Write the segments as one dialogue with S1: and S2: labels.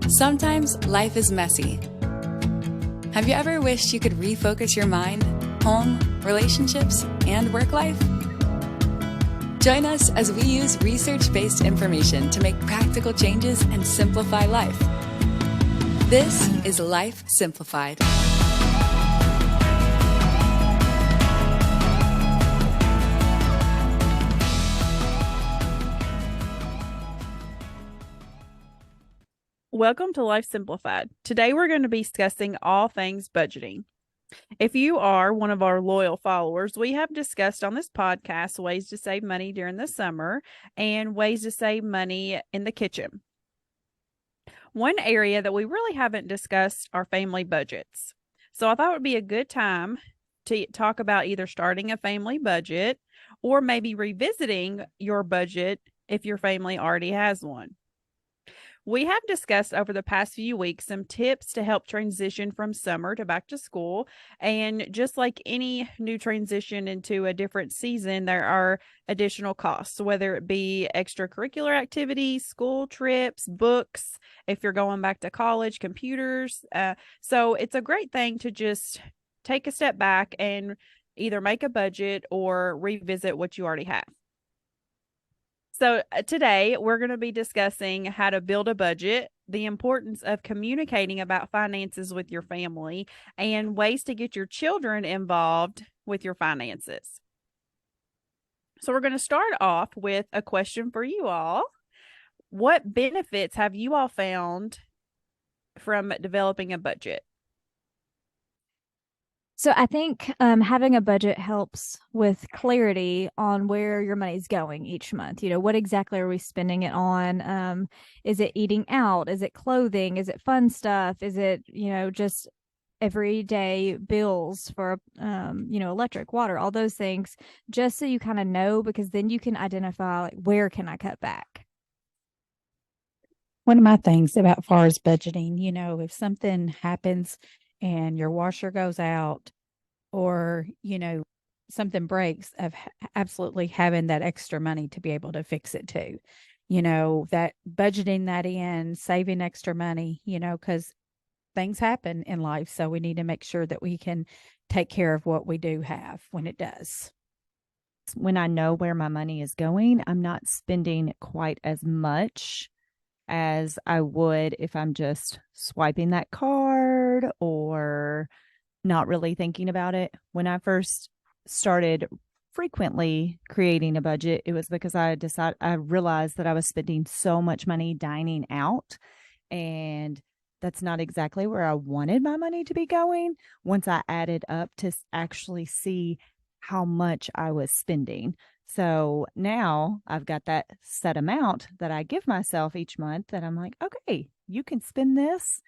S1: Sometimes life is messy. Have you ever wished you could refocus your mind, home, relationships, and work life? Join us as we use research-based information to make practical changes and simplify life. This is Life Simplified.
S2: Welcome to Life Simplified. Today we're going to be discussing all things budgeting. If you are one of our loyal followers, we have discussed on this podcast ways to save money during the summer and ways to save money in the kitchen. One area that we really haven't discussed are family budgets. So I thought it would be a good time to talk about either starting a family budget or maybe revisiting your budget if your family already has one. We have discussed over the past few weeks some tips to help transition from summer to back to school. And just like any new transition into a different season, there are additional costs, whether it be extracurricular activities, school trips, books, if you're going back to college, computers. So it's a great thing to just take a step back and either make a budget or revisit what you already have. So today we're going to be discussing how to build a budget, the importance of communicating about finances with your family, and ways to get your children involved with your finances. So we're going to start off with a question for you all. What benefits have you all found from developing a budget?
S3: So I think having a budget helps with clarity on where your money's going each month. You know, what exactly are we spending it on? Is it eating out? Is it clothing? Is it fun stuff? Is it, just everyday bills for, electric, water, all those things, just so you kind of know, because then you can identify, like, where can I cut back?
S4: One of my things about far as budgeting, if something happens and your washer goes out or, something breaks, of absolutely having that extra money to be able to fix it too. That budgeting that in, saving extra money, because things happen in life. So we need to make sure that we can take care of what we do have when it does.
S5: When I know where my money is going, I'm not spending quite as much as I would if I'm just swiping that card or not really thinking about it. When I first started frequently creating a budget, it was because I realized that I was spending so much money dining out, and that's not exactly where I wanted my money to be going once I added up to actually see how much I was spending. So now I've got that set amount that I give myself each month that I'm like, okay, you can spend this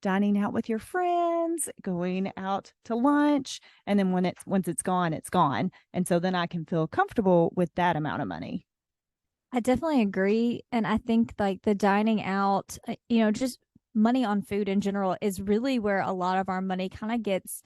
S5: dining out with your friends, going out to lunch. And then once it's gone, it's gone. And so then I can feel comfortable with that amount of money.
S3: I definitely agree. And I think like the dining out, just money on food in general is really where a lot of our money kind of gets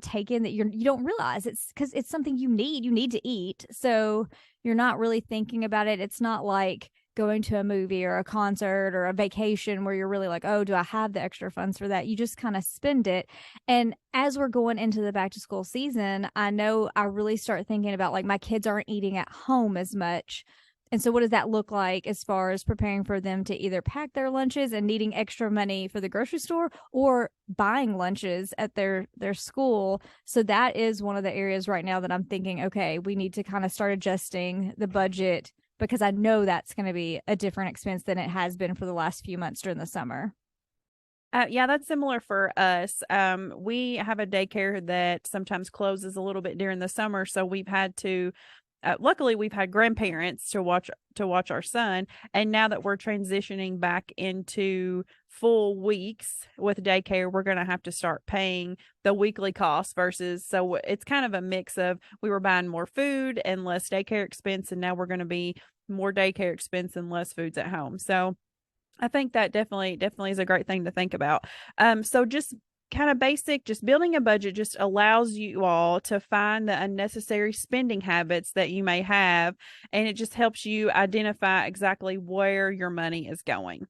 S3: taken, that you don't realize. It's because it's something you need to eat, so you're not really thinking about it. It's not like going to a movie or a concert or a vacation where you're really like, oh, do I have the extra funds for that? You just kind of spend it. And as we're going into the back to school season, I know I really start thinking about, like, my kids aren't eating at home as much. And so what does that look like as far as preparing for them to either pack their lunches and needing extra money for the grocery store, or buying lunches at their school? So that is one of the areas right now that I'm thinking, okay, we need to kind of start adjusting the budget, because I know that's going to be a different expense than it has been for the last few months during the summer.
S2: Yeah, that's similar for us. We have a daycare that sometimes closes a little bit during the summer, so we've had to luckily we've had grandparents to watch our son, and now that we're transitioning back into full weeks with daycare, we're going to have to start paying the weekly cost versus, so it's kind of a mix of, we were buying more food and less daycare expense, and now we're going to be more daycare expense and less foods at home. So I think that definitely is a great thing to think about. So just kind of basic, just building a budget just allows you all to find the unnecessary spending habits that you may have, and it just helps you identify exactly where your money is going.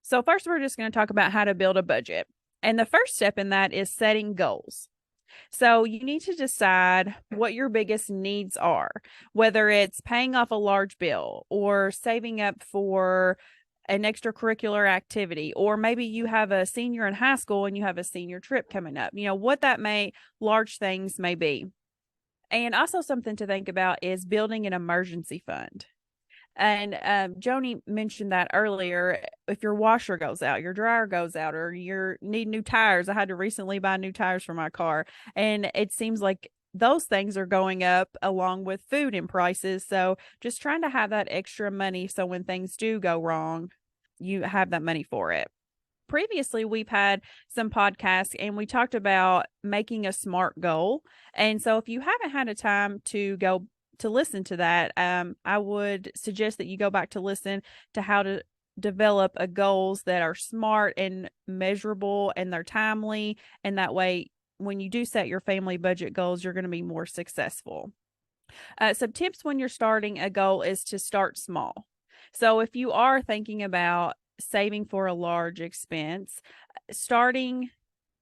S2: So first, we're just going to talk about how to build a budget. And the first step in that is setting goals. So you need to decide what your biggest needs are, whether it's paying off a large bill or saving up for an extracurricular activity, or maybe you have a senior in high school and you have a senior trip coming up, what that large things may be. And also something to think about is building an emergency fund. And Joni mentioned that earlier. If your washer goes out, your dryer goes out, or you need new tires. I had to recently buy new tires for my car, and it seems like those things are going up along with food and prices. So just trying to have that extra money so when things do go wrong, you have that money for it. Previously, we've had some podcasts and we talked about making a SMART goal. And so if you haven't had a time to go to listen to that, I would suggest that you go back to listen to how to develop goals that are smart and measurable and they're timely. And that way, when you do set your family budget goals, you're going to be more successful. Some tips when you're starting a goal is to start small. So if you are thinking about saving for a large expense, starting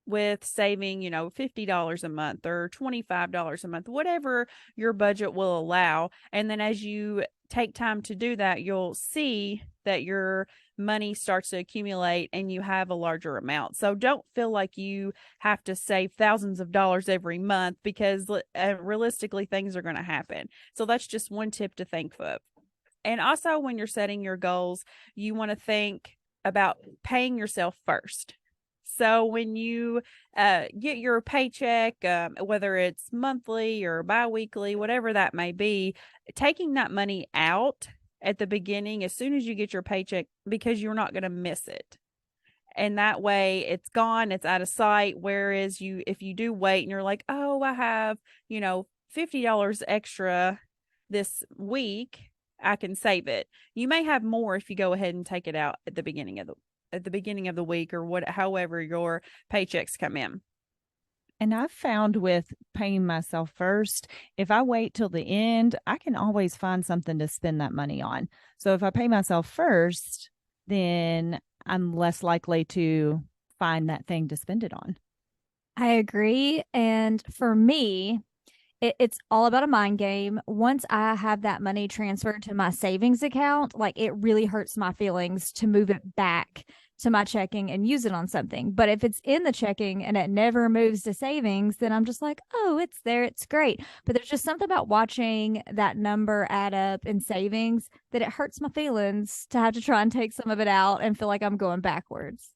S2: with saving, $50 a month or $25 a month, whatever your budget will allow. And then as you take time to do that, you'll see that your money starts to accumulate and you have a larger amount. So don't feel like you have to save thousands of dollars every month because realistically things are going to happen. So that's just one tip to think of. And also when you're setting your goals, you want to think about paying yourself first. So when you get your paycheck, whether it's monthly or biweekly, whatever that may be, taking that money out at the beginning as soon as you get your paycheck, because you're not going to miss it. And that way it's gone, it's out of sight. Whereas if you do wait and you're like, oh, I have, $50 extra this week, I can save it. You may have more if you go ahead and take it out at the beginning of the week or however your paychecks come in.
S5: And I've found with paying myself first, if I wait till the end, I can always find something to spend that money on. So if I pay myself first, then I'm less likely to find that thing to spend it on.
S3: I agree. And for me, it's all about a mind game. Once I have that money transferred to my savings account, like it really hurts my feelings to move it back to my checking and use it on something. But if it's in the checking and it never moves to savings, then I'm just like, oh, it's there. It's great. But there's just something about watching that number add up in savings that it hurts my feelings to have to try and take some of it out and feel like I'm going backwards.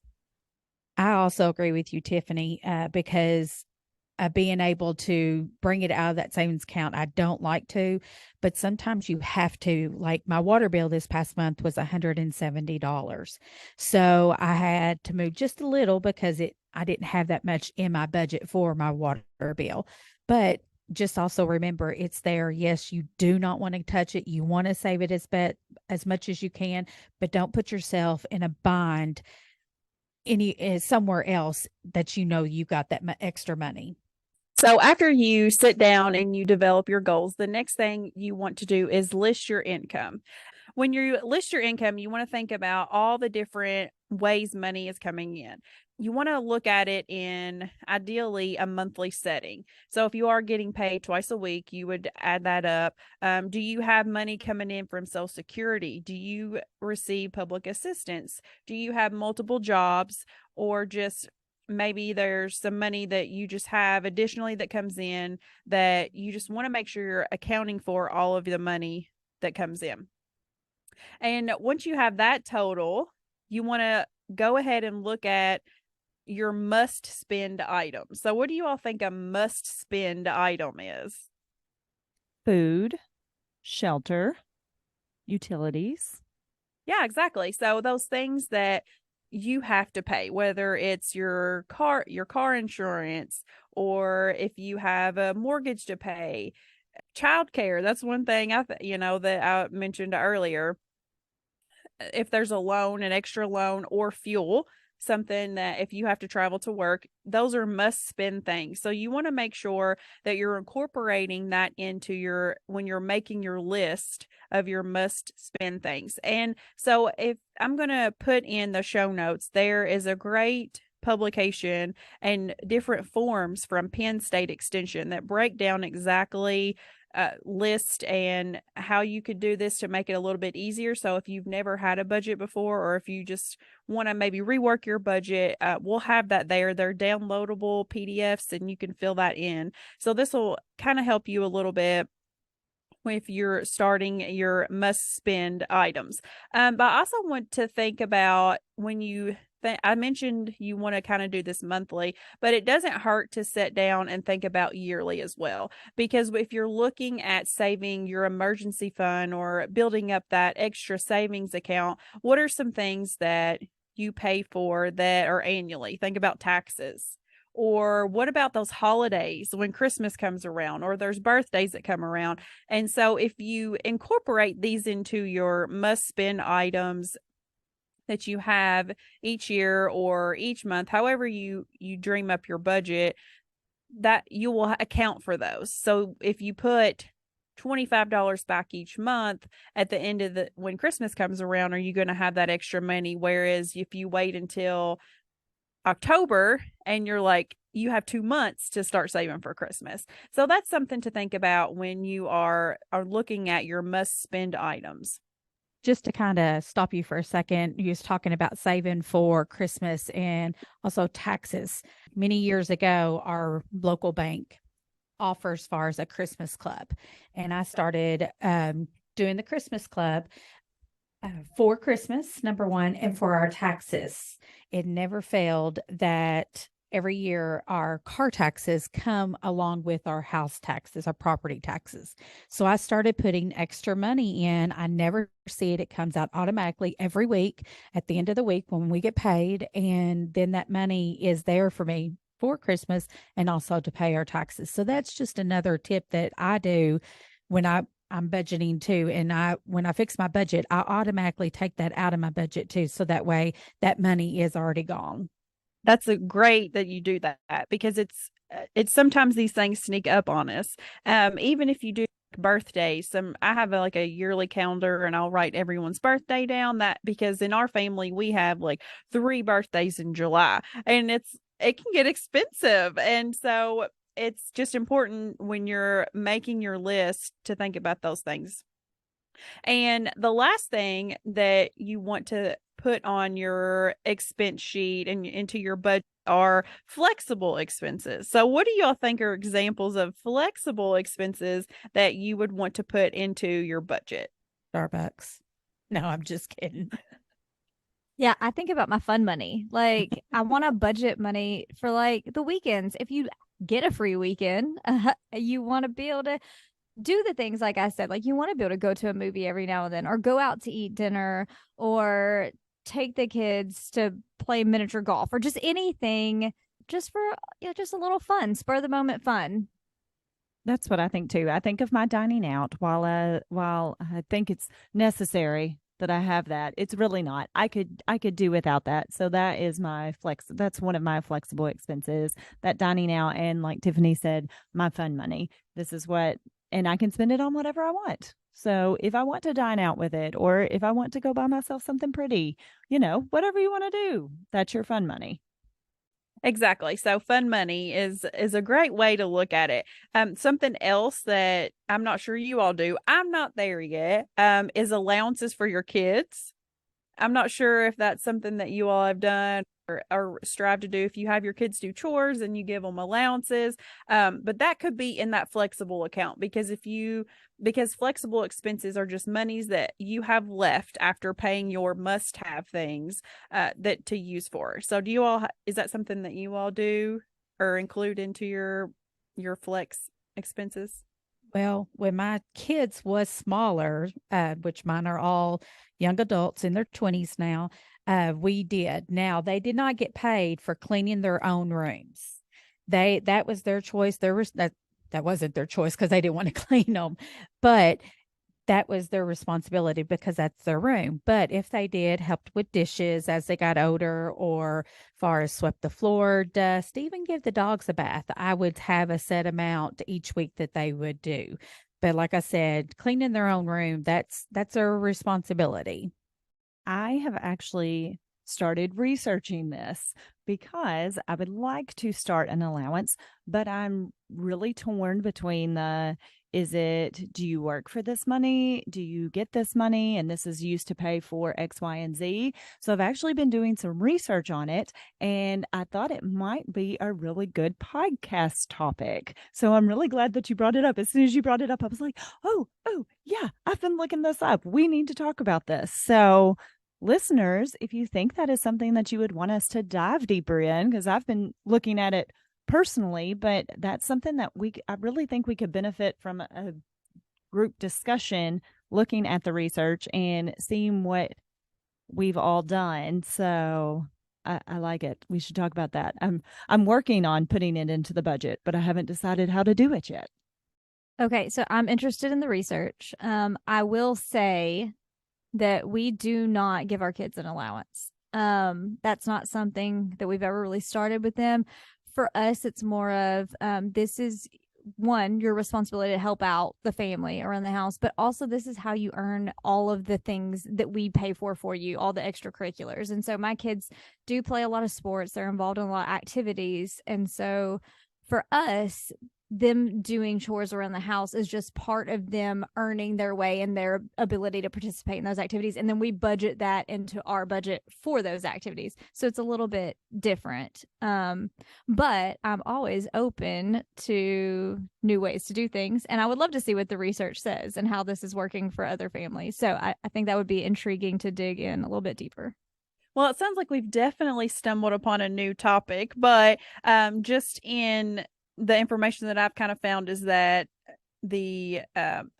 S4: I also agree with you, Tiffany, because being able to bring it out of that savings account, I don't like to, but sometimes you have to. Like my water bill this past month was $170. So I had to move just a little because I didn't have that much in my budget for my water bill. But just also remember it's there. Yes, you do not want to touch it. You want to save it as much as you can, but don't put yourself in a bind somewhere else that you got that extra money.
S2: So after you sit down and you develop your goals, the next thing you want to do is list your income. When you list your income, you want to think about all the different ways money is coming in. You want to look at it in ideally a monthly setting. So if you are getting paid twice a week, you would add that up. Do you have money coming in from Social Security? Do you receive public assistance? Do you have multiple jobs, or just maybe there's some money that you just have additionally that comes in that you just want to make sure you're accounting for all of the money that comes in? And once you have that total, you want to go ahead and look at your must spend items. So what do you all think a must spend item is?
S5: Food, shelter, utilities.
S2: Yeah, exactly. So those things that you have to pay, whether it's your car insurance, or if you have a mortgage to pay, childcare. That's one thing that I mentioned earlier. If there's a loan, an extra loan, or fuel, something that if you have to travel to work, those are must spend things. So you want to make sure that you're incorporating that into when you're making your list of your must spend things. And so if I'm going to put in the show notes, there is a great publication and different forms from Penn State Extension that break down exactly list and how you could do this to make it a little bit easier. So if you've never had a budget before, or if you just want to maybe rework your budget, we'll have that there. They're downloadable PDFs and you can fill that in. So this will kind of help you a little bit if you're starting your must spend items. But I also want to think about when I mentioned you want to kind of do this monthly, but it doesn't hurt to sit down and think about yearly as well. Because if you're looking at saving your emergency fund or building up that extra savings account, what are some things that you pay for that are annually? Think about taxes. Or what about those holidays when Christmas comes around, or there's birthdays that come around? And so if you incorporate these into your must spend items that you have each year or each month, however you dream up your budget, that you will account for those. So if you put $25 back each month at the end of when Christmas comes around, are you going to have that extra money? Whereas if you wait until October and you're like, you have 2 months to start saving for Christmas. So that's something to think about when you are looking at your must spend items.
S4: Just to kind of stop you for a second, you was talking about saving for Christmas and also taxes. Many years ago, our local bank offers as far as a Christmas club. And I started doing the Christmas club for Christmas, number one, and for our taxes. It never failed that every year our car taxes come along with our house taxes, our property taxes. So I started putting extra money in. I never see it. It comes out automatically every week at the end of the week when we get paid. And then that money is there for me for Christmas and also to pay our taxes. So that's just another tip that I do when I'm budgeting too. And when I fix my budget, I automatically take that out of my budget too. So that way that money is already gone.
S2: That's great that you do that, because it's sometimes these things sneak up on us. Even if you do birthdays, I have like a yearly calendar and I'll write everyone's birthday down, that because in our family we have like 3 birthdays in July and it can get expensive. And so it's just important when you're making your list to think about those things. And the last thing that you want to put on your expense sheet and into your budget are flexible expenses. So what do y'all think are examples of flexible expenses that you would want to put into your budget?
S4: Starbucks. No, I'm just kidding.
S3: Yeah, I think about my fun money. Like, I want to budget money for like the weekends. If you get a free weekend, you want to be able to do the things like I said, like you want to be able to go to a movie every now and then, or go out to eat dinner, or take the kids to play miniature golf, or just anything just for just a little fun, spur of the moment fun.
S5: That's what I think too. I think of my dining out. While I think it's necessary that I have that, it's really not. I could do without that. So that is that's one of my flexible expenses, that dining out. And like Tiffany said, my fun money. This is and I can spend it on whatever I want. So if I want to dine out with it, or if I want to go buy myself something pretty, whatever you want to do, that's your fun money.
S2: Exactly. So fun money is a great way to look at it. Something else that I'm not sure you all do, I'm not there yet, is allowances for your kids. I'm not sure if that's something that you all have done or strive to do. If you have your kids do chores and you give them allowances, but that could be in that flexible account, because flexible expenses are just monies that you have left after paying your must-have things that to use for. So is that something that you all do or include into your flex expenses?
S4: Well, when my kids was smaller, which mine are all young adults in their 20s now, we did. Now, they did not get paid for cleaning their own rooms. That was their choice. That wasn't their choice because they didn't want to clean them. But that was their responsibility because that's their room. But if they did helped with dishes as they got older, or far as swept the floor, dust, even give the dogs a bath, I would have a set amount each week that they would do. But like I said, cleaning their own room, that's their responsibility.
S5: I have actually started researching this because I would like to start an allowance, but I'm really torn between do you work for this money? Do you get this money? And this is used to pay for X, Y, and Z. So I've actually been doing some research on it, and I thought it might be a really good podcast topic. So I'm really glad that you brought it up. As soon as you brought it up, I was like, oh, yeah, I've been looking this up. We need to talk about this. So listeners, if you think that is something that you would want us to dive deeper in, because I've been looking at it personally, but that's something that I really think we could benefit from a group discussion, looking at the research and seeing what we've all done. So I like it. We should talk about that. I'm working on putting it into the budget, but I haven't decided how to do it yet.
S3: Okay, so I'm interested in the research. I will say that we do not give our kids an allowance. That's not something that we've ever really started with them. For us, it's more of this is one, your responsibility to help out the family around the house, but also this is how you earn all of the things that we pay for you, all the extracurriculars. And so my kids do play a lot of sports. They're involved in a lot of activities. And so for us, them doing chores around the house is just part of them earning their way and their ability to participate in those activities. And then we budget that into our budget for those activities. So it's a little bit different. But I'm always open to new ways to do things. And I would love to see what the research says and how this is working for other families. So I think that would be intriguing to dig in a little bit deeper.
S2: Well, it sounds like we've definitely stumbled upon a new topic, but just in the information that I've kind of found is that the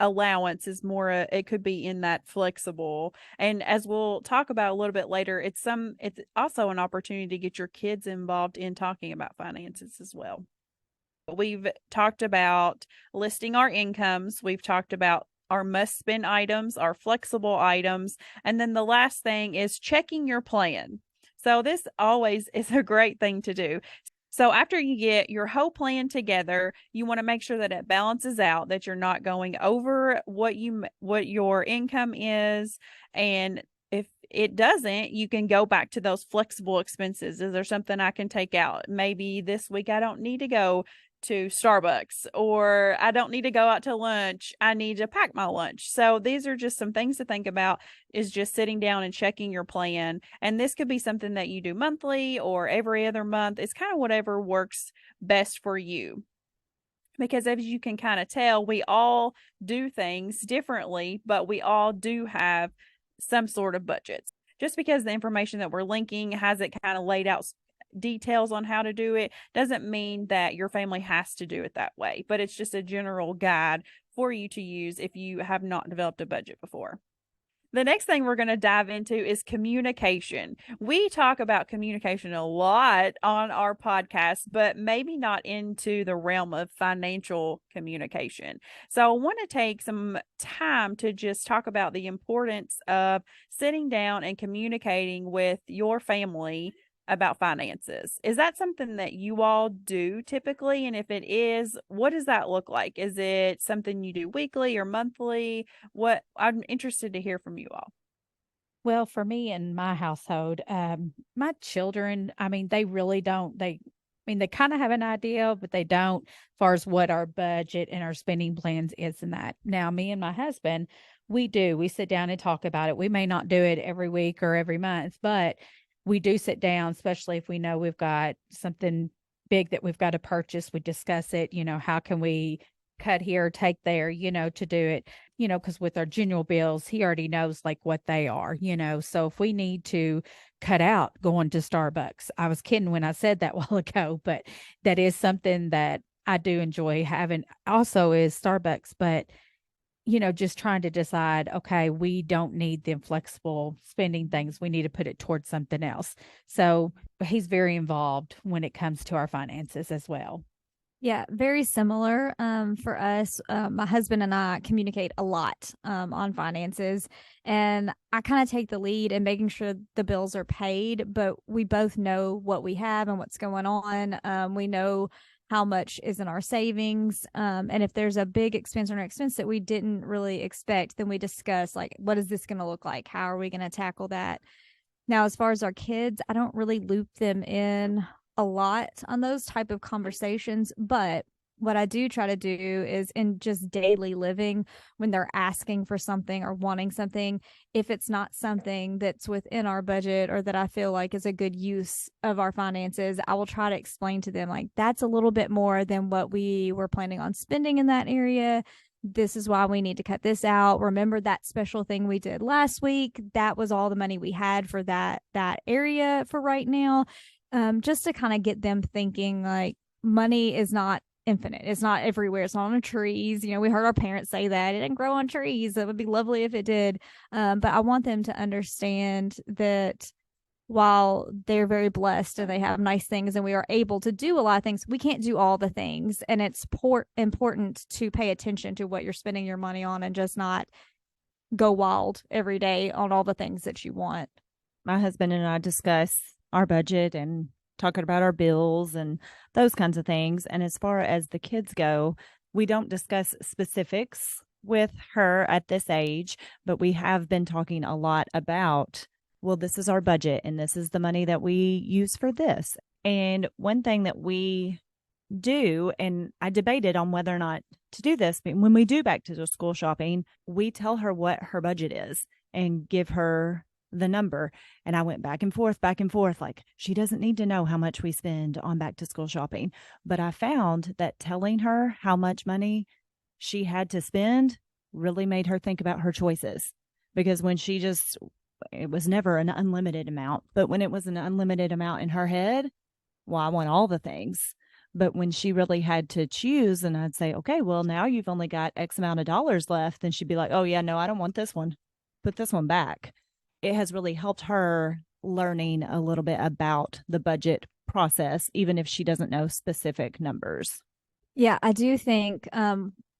S2: allowance is more it could be in that flexible, and as we'll talk about a little bit later, it's also an opportunity to get your kids involved in talking about finances as well. We've talked about listing our incomes, we've talked about our must spend items, our flexible items, and then the last thing is checking your plan. So this always is a great thing to do. So after you get your whole plan together, you want to make sure that it balances out, that you're not going over what your income is. And if it doesn't, you can go back to those flexible expenses. Is there something I can take out? Maybe this week I don't need to go to Starbucks, or I don't need to go out to lunch. I need to pack my lunch. So these are just some things to think about, is just sitting down and checking your plan. And this could be something that you do monthly or every other month. It's kind of whatever works best for you. Because as you can kind of tell, we all do things differently, but we all do have some sort of budgets. Just because the information that we're linking has it kind of laid out details on how to do it doesn't mean that your family has to do it that way, but it's just a general guide for you to use if you have not developed a budget before. The next thing we're going to dive into is communication. We talk about communication a lot on our podcast, but maybe not into the realm of financial communication. So I want to take some time to just talk about the importance of sitting down and communicating with your family about finances. Is that something that you all do typically? And if it is, what does that look like? Is it something you do weekly or monthly? I'm interested to hear from you all.
S4: Well, for me in my household, my children, I mean, they really don't. They kind of have an idea, but they don't, as far as what our budget and our spending plans is and that. Now, me and my husband, we sit down and talk about it. We may not do it every week or every month, but we do sit down, especially if we know we've got something big that we've got to purchase. We discuss it, how can we cut here, take there, to do it, because with our general bills, he already knows like what they are, so if we need to cut out going to Starbucks, I was kidding when I said that a while ago, but that is something that I do enjoy having also is Starbucks, but just trying to decide, okay, we don't need the flexible spending things. We need to put it towards something else. So he's very involved when it comes to our finances as well.
S3: Yeah, very similar. For us, my husband and I communicate a lot on finances, and I kind of take the lead in making sure the bills are paid. But we both know what we have and what's going on. We know how much is in our savings, and if there's a big expense or an expense that we didn't really expect, then we discuss like, what is this going to look like? How are we going to tackle that? Now, as far as our kids, I don't really loop them in a lot on those type of conversations, but what I do try to do is in just daily living when they're asking for something or wanting something, if it's not something that's within our budget or that I feel like is a good use of our finances, I will try to explain to them like that's a little bit more than what we were planning on spending in that area. This is why we need to cut this out. Remember that special thing we did last week? That was all the money we had for that area for right now. Just to kind of get them thinking like money is not infinite. It's not everywhere. It's not on trees. You know, we heard our parents say that it didn't grow on trees. It would be lovely if it did. But I want them to understand that while they're very blessed and they have nice things and we are able to do a lot of things, we can't do all the things. And it's important to pay attention to what you're spending your money on and just not go wild every day on all the things that you want.
S5: My husband and I discuss our budget and talking about our bills and those kinds of things. And as far as the kids go, we don't discuss specifics with her at this age, but we have been talking a lot about, well, this is our budget and this is the money that we use for this. And one thing that we do, and I debated on whether or not to do this, but when we do back to the school shopping, we tell her what her budget is and give her the number. And I went back and forth, like she doesn't need to know how much we spend on back to school shopping. But I found that telling her how much money she had to spend really made her think about her choices. Because when it was never an unlimited amount, but when it was an unlimited amount in her head, well, I want all the things. But when she really had to choose, and I'd say, okay, well, now you've only got X amount of dollars left, then she'd be like, oh, yeah, no, I don't want this one. Put this one back. It has really helped her learning a little bit about the budget process, even if she doesn't know specific numbers.
S3: Yeah, I do think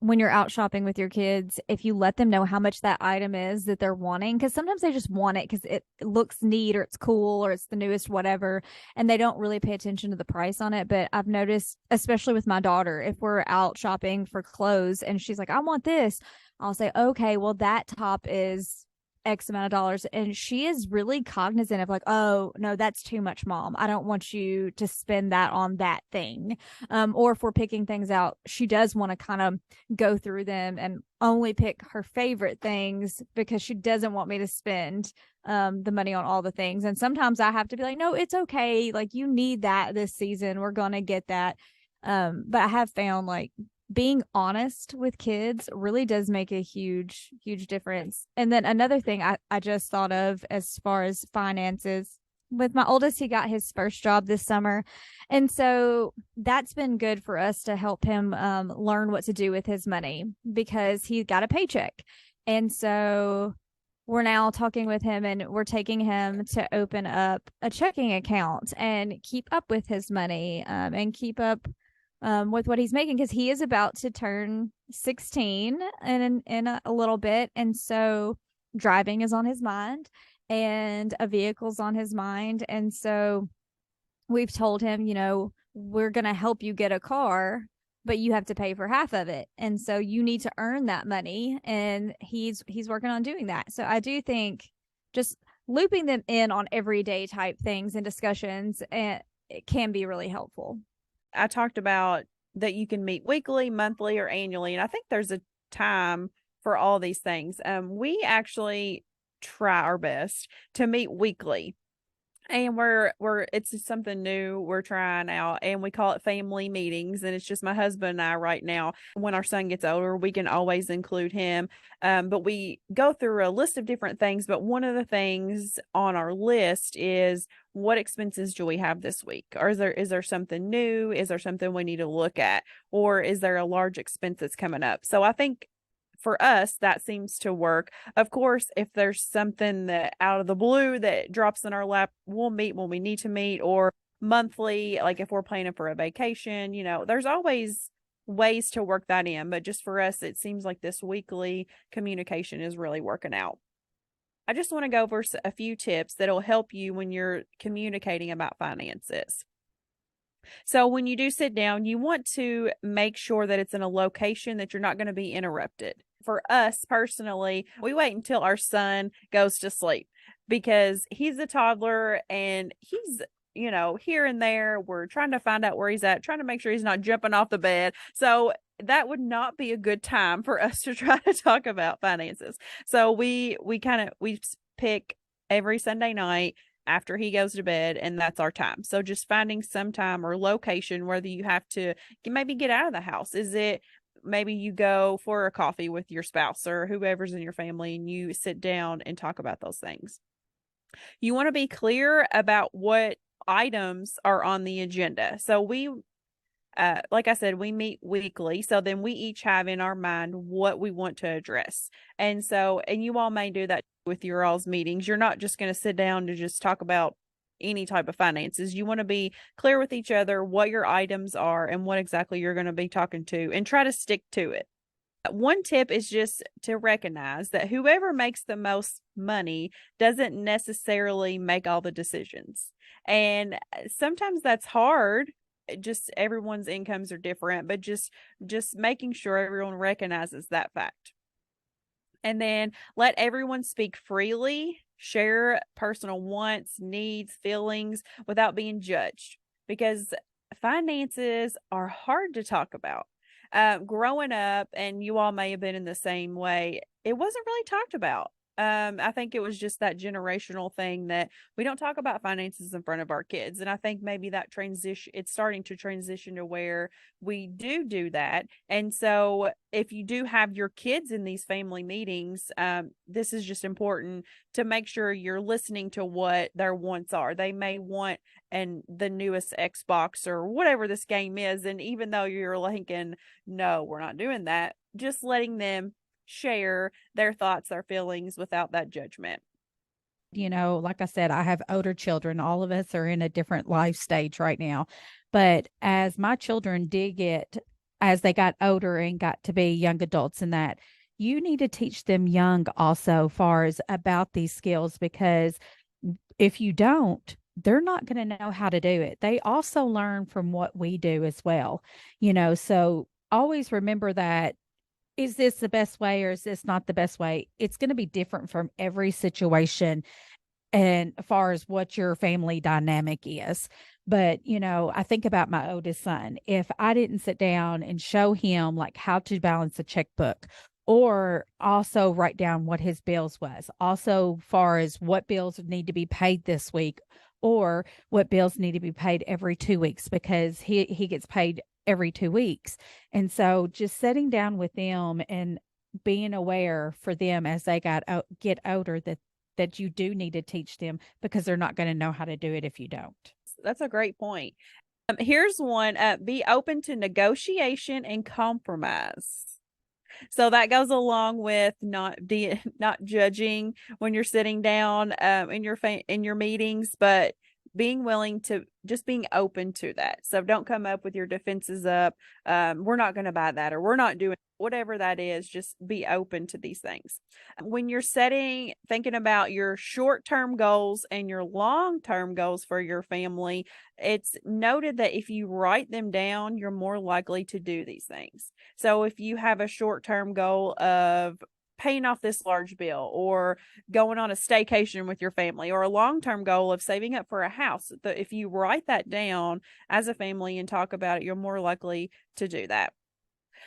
S3: when you're out shopping with your kids, if you let them know how much that item is that they're wanting, because sometimes they just want it because it looks neat or it's cool or it's the newest whatever, and they don't really pay attention to the price on it. But I've noticed, especially with my daughter, if we're out shopping for clothes and she's like, I want this, I'll say, okay, well, that top is X amount of dollars. And she is really cognizant of like, oh, no, that's too much, mom. I don't want you to spend that on that thing. Or if we're picking things out, she does want to kind of go through them and only pick her favorite things because she doesn't want me to spend the money on all the things. And sometimes I have to be like, no, it's okay. Like you need that this season. We're going to get that. But I have found like being honest with kids really does make a huge difference. And then another thing I just thought of as far as finances, with my oldest, he got his first job this summer, and so that's been good for us to help him learn what to do with his money because he got a paycheck. And so we're now talking with him and we're taking him to open up a checking account and keep up with his money and keep up with what he's making because he is about to turn 16 in a little bit. And so driving is on his mind and a vehicle's on his mind. And so we've told him, you know, we're going to help you get a car, but you have to pay for half of it. And so you need to earn that money. And he's working on doing that. So I do think just looping them in on everyday type things and discussions, it can be really helpful.
S2: I talked about that you can meet weekly, monthly, or annually, and I think there's a time for all these things. We actually try our best to meet weekly, and it's something new we're trying out, and we call it family meetings, and it's just my husband and I right now. When our son gets older, we can always include him, but we go through a list of different things, but one of the things on our list is what expenses do we have this week? Or is there something new? Is there something we need to look at? Or is there a large expense that's coming up? So I think for us, that seems to work. Of course, if there's something that out of the blue that drops in our lap, we'll meet when we need to meet, or monthly, like if we're planning for a vacation, there's always ways to work that in. But just for us, it seems like this weekly communication is really working out. I just want to go over a few tips that'll help you when you're communicating about finances. So when you do sit down, you want to make sure that it's in a location that you're not going to be interrupted. For us personally, we wait until our son goes to sleep because he's a toddler and he's, here and there. We're trying to find out where he's at, trying to make sure he's not jumping off the bed. So that would not be a good time for us to try to talk about finances. So we pick every Sunday night after he goes to bed, and that's our time. So just finding some time or location, whether you have to maybe get out of the house. Is it maybe you go for a coffee with your spouse or whoever's in your family and you sit down and talk about those things? You want to be clear about what items are on the agenda. So like I said, we meet weekly. So then we each have in our mind what we want to address. And you all may do that with your all's meetings. You're not just going to sit down to just talk about any type of finances. You want to be clear with each other what your items are and what exactly you're going to be talking to, and try to stick to it. One tip is just to recognize that whoever makes the most money doesn't necessarily make all the decisions. And sometimes that's hard. Just everyone's incomes are different, but just making sure everyone recognizes that fact. And then let everyone speak freely, share personal wants, needs, feelings without being judged, because finances are hard to talk about. Growing up, and you all may have been in the same way, it wasn't really talked about. I think it was just that generational thing that we don't talk about finances in front of our kids. And I think maybe that it's starting to transition to where we do that. And so if you do have your kids in these family meetings, this is just important to make sure you're listening to what their wants are. They may want the newest Xbox or whatever this game is. And even though you're thinking, no, we're not doing that, just letting them share their thoughts, their feelings without that judgment.
S4: Like I said, I have older children. All of us are in a different life stage right now. But as my children as they got older and got to be young adults and that, you need to teach them young also far as about these skills, because if you don't, they're not going to know how to do it. They also learn from what we do as well, so always remember that. Is this the best way or is this not the best way? It's going to be different from every situation, and as far as what your family dynamic is. But, I think about my oldest son. If I didn't sit down and show him like how to balance a checkbook, or also write down what his bills was, also far as what bills need to be paid this week, or what bills need to be paid every 2 weeks, because he gets paid every 2 weeks. And so just sitting down with them and being aware for them as they get older that you do need to teach them, because they're not going to know how to do it if you don't.
S2: That's a great point. Here's one, be open to negotiation and compromise. So that goes along with not judging when you're sitting down in your meetings, but being willing to just being open to that. So don't come up with your defenses up. We're not going to buy that, or we're not doing whatever that is. Just be open to these things. When you're thinking about your short-term goals and your long-term goals for your family, it's noted that if you write them down, you're more likely to do these things. So if you have a short-term goal of paying off this large bill, or going on a staycation with your family, or a long-term goal of saving up for a house, if you write that down as a family and talk about it, you're more likely to do that.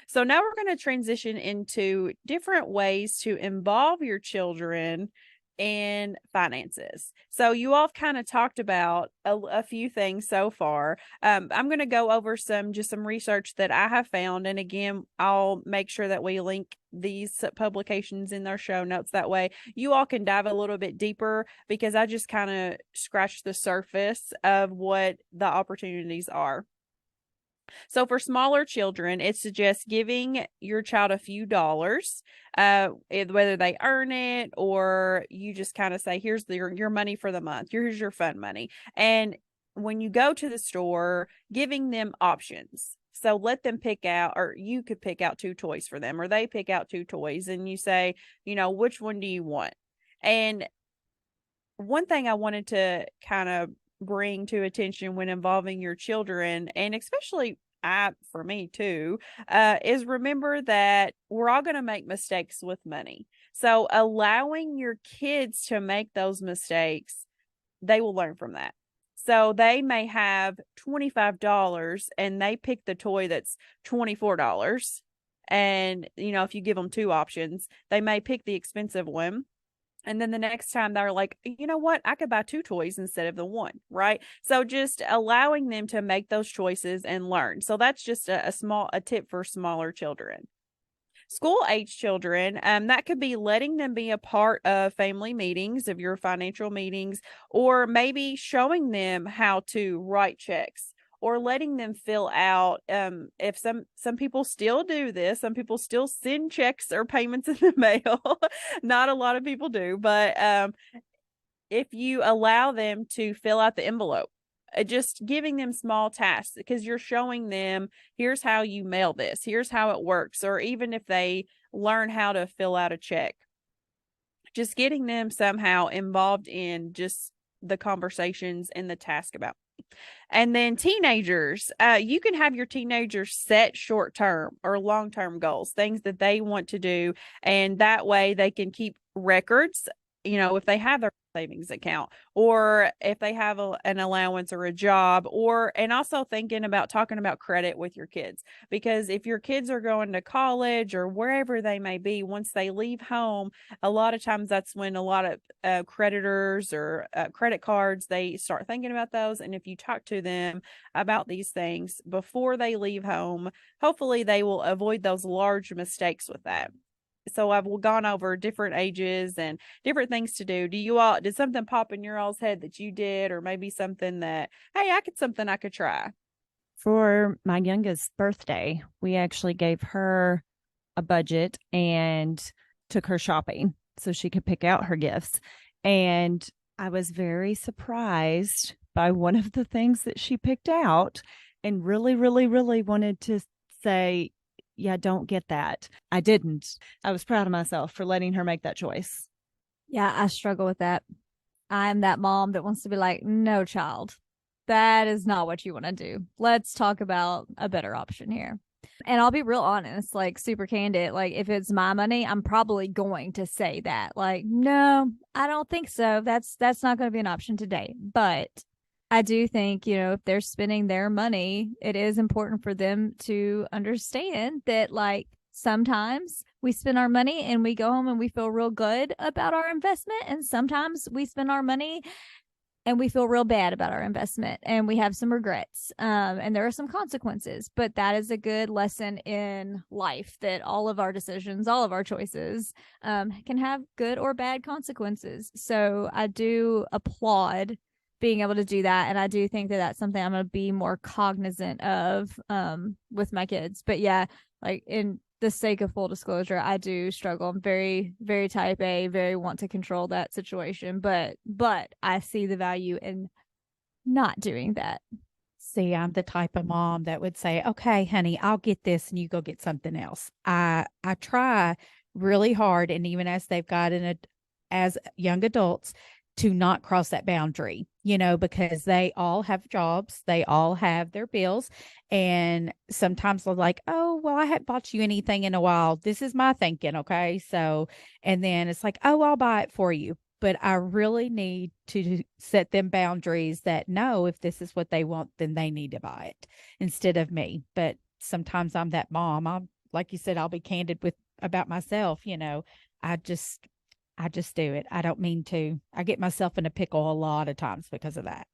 S2: So now we're going to transition into different ways to involve your children in finances. So you all have kind of talked about a few things so far. I'm going to go over some research that I have found. And again, I'll make sure that we link these publications in their show notes. That way you all can dive a little bit deeper, because I just kind of scratched the surface of what the opportunities are. So for smaller children, it suggests giving your child a few dollars, whether they earn it or you just kind of say, here's your money for the month. Here's your fun money. And when you go to the store, giving them options. So let them pick out, or you could pick out 2 toys for them, or they pick out 2 toys, and you say, which one do you want? And one thing I wanted to kind of bring to attention when involving your children, and especially for me too, is remember that we're all going to make mistakes with money. So allowing your kids to make those mistakes, they will learn from that. So they may have $25 and they pick the toy that's $24. And, if you give them 2 options, they may pick the expensive one. And then the next time they're like, you know what? I could buy 2 toys instead of the 1, right? So just allowing them to make those choices and learn. So that's just a tip for smaller children. School age children, that could be letting them be a part of family meetings, of your financial meetings, or maybe showing them how to write checks, or letting them fill out, if some people still do this, some people still send checks or payments in the mail. Not a lot of people do, but if you allow them to fill out the envelope, just giving them small tasks, because you're showing them, here's how you mail this, here's how it works. Or even if they learn how to fill out a check, just getting them somehow involved in just the conversations and the task about. And then teenagers, you can have your teenagers set short-term or long-term goals, things that they want to do. And that way they can keep records, if they have their savings account, or if they have an allowance or a job, and also talking about credit with your kids. Because if your kids are going to college or wherever they may be, once they leave home, a lot of times that's when a lot of creditors or credit cards, they start thinking about those. And if you talk to them about these things before they leave home, hopefully they will avoid those large mistakes with that. So I've gone over different ages and different things to do. Did something pop in your all's head that you did, or maybe something that, hey, something I could try?
S5: For my youngest birthday, we actually gave her a budget and took her shopping so she could pick out her gifts. And I was very surprised by one of the things that she picked out, and really, really, really wanted to say, yeah, don't get that. I didn't. I was proud of myself for letting her make that choice.
S3: Yeah, I struggle with that. I'm that mom that wants to be like, no, child, that is not what you want to do. Let's talk about a better option here. And I'll be real honest, like super candid. Like if it's my money, I'm probably going to say that. Like, no, I don't think so. That's not going to be an option today. But I do think, if they're spending their money, it is important for them to understand that, like, sometimes we spend our money and we go home and we feel real good about our investment. And sometimes we spend our money and we feel real bad about our investment and we have some regrets. And there are some consequences, but that is a good lesson in life, that all of our decisions, all of our choices can have good or bad consequences. So I do applaud being able to do that. And I do think that that's something I'm going to be more cognizant of with my kids. But yeah, like in the sake of full disclosure, I do struggle. I'm very, very type A, very want to control that situation. But I see the value in not doing that.
S4: See, I'm the type of mom that would say, okay, honey, I'll get this and you go get something else. I try really hard. And even as they've gotten as young adults, to not cross that boundary, because they all have jobs, they all have their bills. And sometimes they're like, oh, well, I haven't bought you anything in a while. This is my thinking. Okay. So, and then it's like, oh, I'll buy it for you. But I really need to set them boundaries that no, if this is what they want, then they need to buy it instead of me. But sometimes I'm that mom. Like you said, I'll be candid about myself. I just do it. I don't mean to. I get myself in a pickle a lot of times because of that.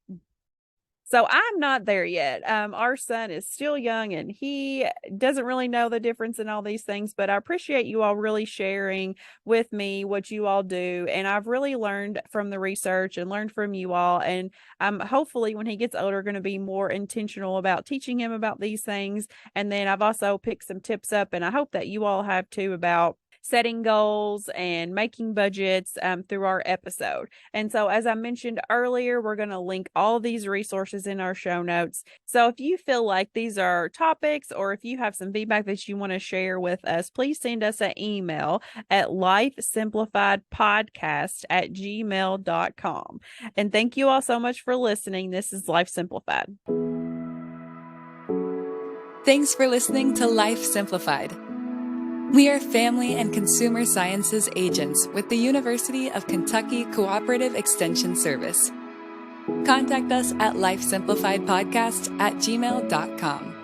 S2: So I'm not there yet. Our son is still young and he doesn't really know the difference in all these things, but I appreciate you all really sharing with me what you all do. And I've really learned from the research and learned from you all. And I'm hopefully when he gets older, going to be more intentional about teaching him about these things. And then I've also picked some tips up, and I hope that you all have too, about setting goals and making budgets through our episode. And so, as I mentioned earlier, we're going to link all these resources in our show notes. So if you feel like these are topics, or if you have some feedback that you want to share with us, please send us an email at lifesimplifiedpodcast@gmail.com. And thank you all so much for listening. This is Life Simplified.
S1: Thanks for listening to Life Simplified. We are family and consumer sciences agents with the University of Kentucky Cooperative Extension Service. Contact us at lifesimplifiedpodcast@gmail.com.